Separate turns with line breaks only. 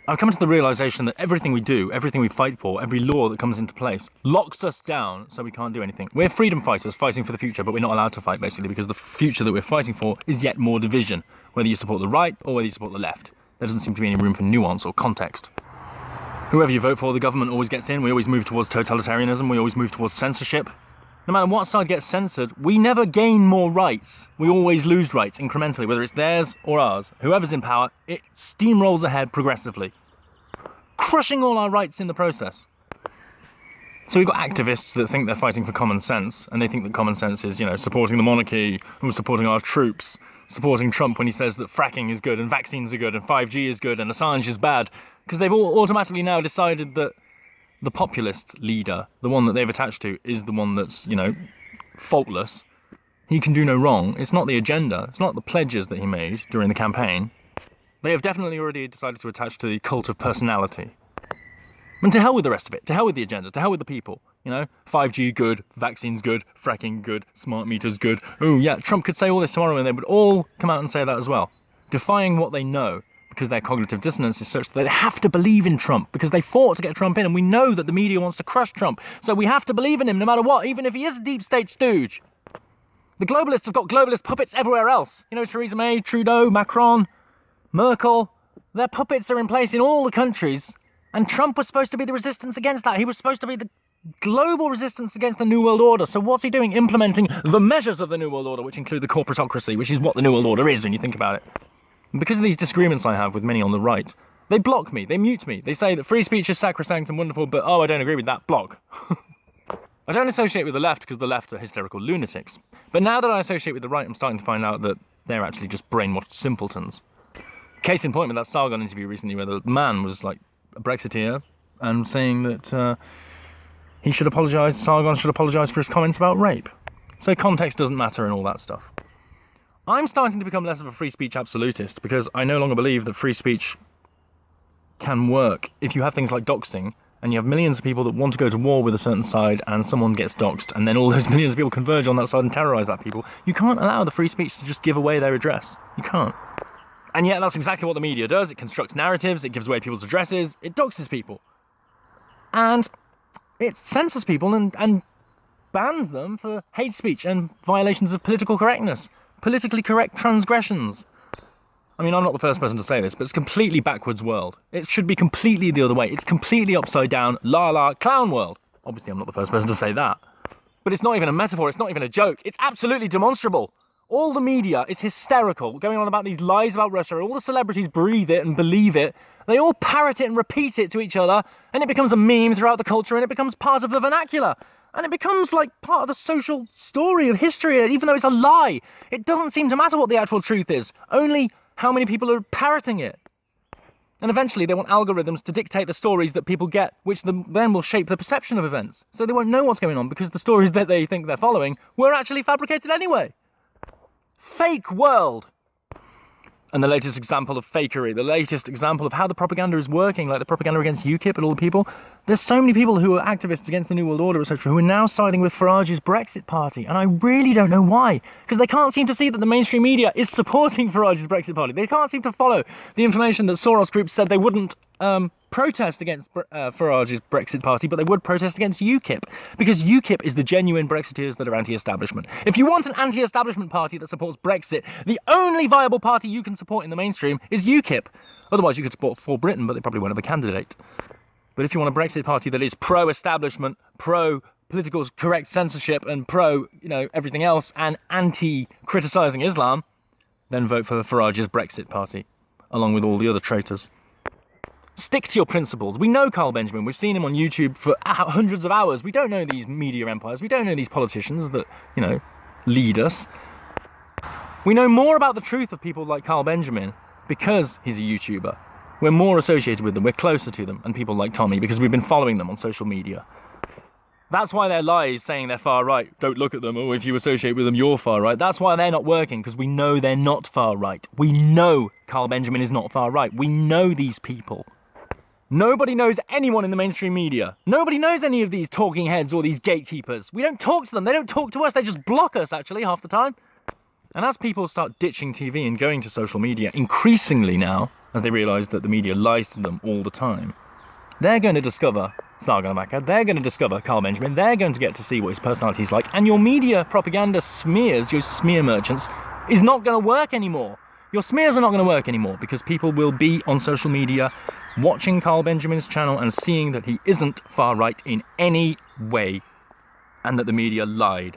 I've come to the realization that everything we do, everything we fight for, every law that comes into place locks us down so we can't do anything. We're freedom fighters fighting for the future, but we're not allowed to fight, basically, because the future that we're fighting for is yet more division, whether you support the right or whether you support the left. There doesn't seem to be any room for nuance or context. Whoever you vote for, the government always gets in. We always move towards totalitarianism. We always move towards censorship. No matter what side gets censored, we never gain more rights. We always lose rights incrementally, whether it's theirs or ours. Whoever's in power, it steamrolls ahead progressively, crushing all our rights in the process. So we've got activists that think they're fighting for common sense, and they think that common sense is, supporting the monarchy, or supporting our troops, supporting Trump when he says that fracking is good, and vaccines are good, and 5G is good, and Assange is bad, because they've all automatically now decided that the populist leader, the one that they've attached to, is the one that's, faultless. He can do no wrong. It's not the agenda. It's not the pledges that he made during the campaign. They have definitely already decided to attach to the cult of personality. And to hell with the rest of it. To hell with the agenda. To hell with the people. 5G good, vaccines good, fracking good, smart meters good. Oh yeah, Trump could say all this tomorrow and they would all come out and say that as well. Defying what they know, because their cognitive dissonance is such that they have to believe in Trump, because they fought to get Trump in, and we know that the media wants to crush Trump, so we have to believe in him no matter what, even if he is a deep state stooge. The globalists have got globalist puppets everywhere else. Theresa May, Trudeau, Macron, Merkel, their puppets are in place in all the countries, and Trump was supposed to be the resistance against that. He was supposed to be the global resistance against the New World Order. So what's he doing? Implementing the measures of the New World Order, which include the corporatocracy, which is what the New World Order is when you think about it. And because of these disagreements I have with many on the right, they block me, they mute me, they say that free speech is sacrosanct and wonderful, but I don't agree with that, block. I don't associate with the left because the left are hysterical lunatics. But now that I associate with the right, I'm starting to find out that they're actually just brainwashed simpletons. Case in point with that Sargon interview recently, where the man was like a Brexiteer and saying that he should apologise, Sargon should apologise for his comments about rape. So context doesn't matter and all that stuff. I'm starting to become less of a free speech absolutist because I no longer believe that free speech can work if you have things like doxing and you have millions of people that want to go to war with a certain side and someone gets doxed and then all those millions of people converge on that side and terrorise that people. You can't allow the free speech to just give away their address. You can't. And yet that's exactly what the media does. It constructs narratives, it gives away people's addresses, it doxes people. And it censors people and bans them for hate speech and violations of political correctness. Politically correct transgressions. I mean, I'm not the first person to say this, but it's a completely backwards world. It should be completely the other way. It's completely upside down, la clown world. Obviously, I'm not the first person to say that. But it's not even a metaphor, it's not even a joke. It's absolutely demonstrable. All the media is hysterical, going on about these lies about Russia. All the celebrities breathe it and believe it. They all parrot it and repeat it to each other, and it becomes a meme throughout the culture, and it becomes part of the vernacular. And it becomes like part of the social story of history, even though it's a lie. It doesn't seem to matter what the actual truth is, only how many people are parroting it. And eventually they want algorithms to dictate the stories that people get, which then will shape the perception of events. So they won't know what's going on because the stories that they think they're following were actually fabricated anyway. Fake world. And the latest example of fakery, the latest example of how the propaganda is working, like the propaganda against UKIP and all the people. There's so many people who are activists against the New World Order, etc., who are now siding with Farage's Brexit party. And I really don't know why. Because they can't seem to see that the mainstream media is supporting Farage's Brexit party. They can't seem to follow the information that Soros Group said they wouldn't protest against Farage's Brexit party, but they would protest against UKIP. Because UKIP is the genuine Brexiteers that are anti-establishment. If you want an anti-establishment party that supports Brexit, the only viable party you can support in the mainstream is UKIP. Otherwise, you could support For Britain, but they probably won't have a candidate. But if you want a Brexit party that is pro-establishment, pro-political correct censorship, and pro, everything else, and anti-criticising Islam, then vote for Farage's Brexit party, along with all the other traitors. Stick to your principles. We know Carl Benjamin. We've seen him on YouTube for hundreds of hours. We don't know these media empires. We don't know these politicians that, lead us. We know more about the truth of people like Carl Benjamin because he's a YouTuber. We're more associated with them, we're closer to them, and people like Tommy, because we've been following them on social media. That's why their lies saying they're far right, don't look at them, or if you associate with them, you're far right. That's why they're not working, because we know they're not far right. We know Carl Benjamin is not far right. We know these people. Nobody knows anyone in the mainstream media. Nobody knows any of these talking heads or these gatekeepers. We don't talk to them, they don't talk to us, they just block us, actually, half the time. And as people start ditching TV and going to social media, increasingly now, as they realise that the media lies to them all the time, they're going to discover Sargon of Akkad, they're going to discover Carl Benjamin, they're going to get to see what his personality is like, and your media propaganda smears, your smear merchants, is not going to work anymore. Your smears are not going to work anymore, because people will be on social media watching Carl Benjamin's channel and seeing that he isn't far right in any way, and that the media lied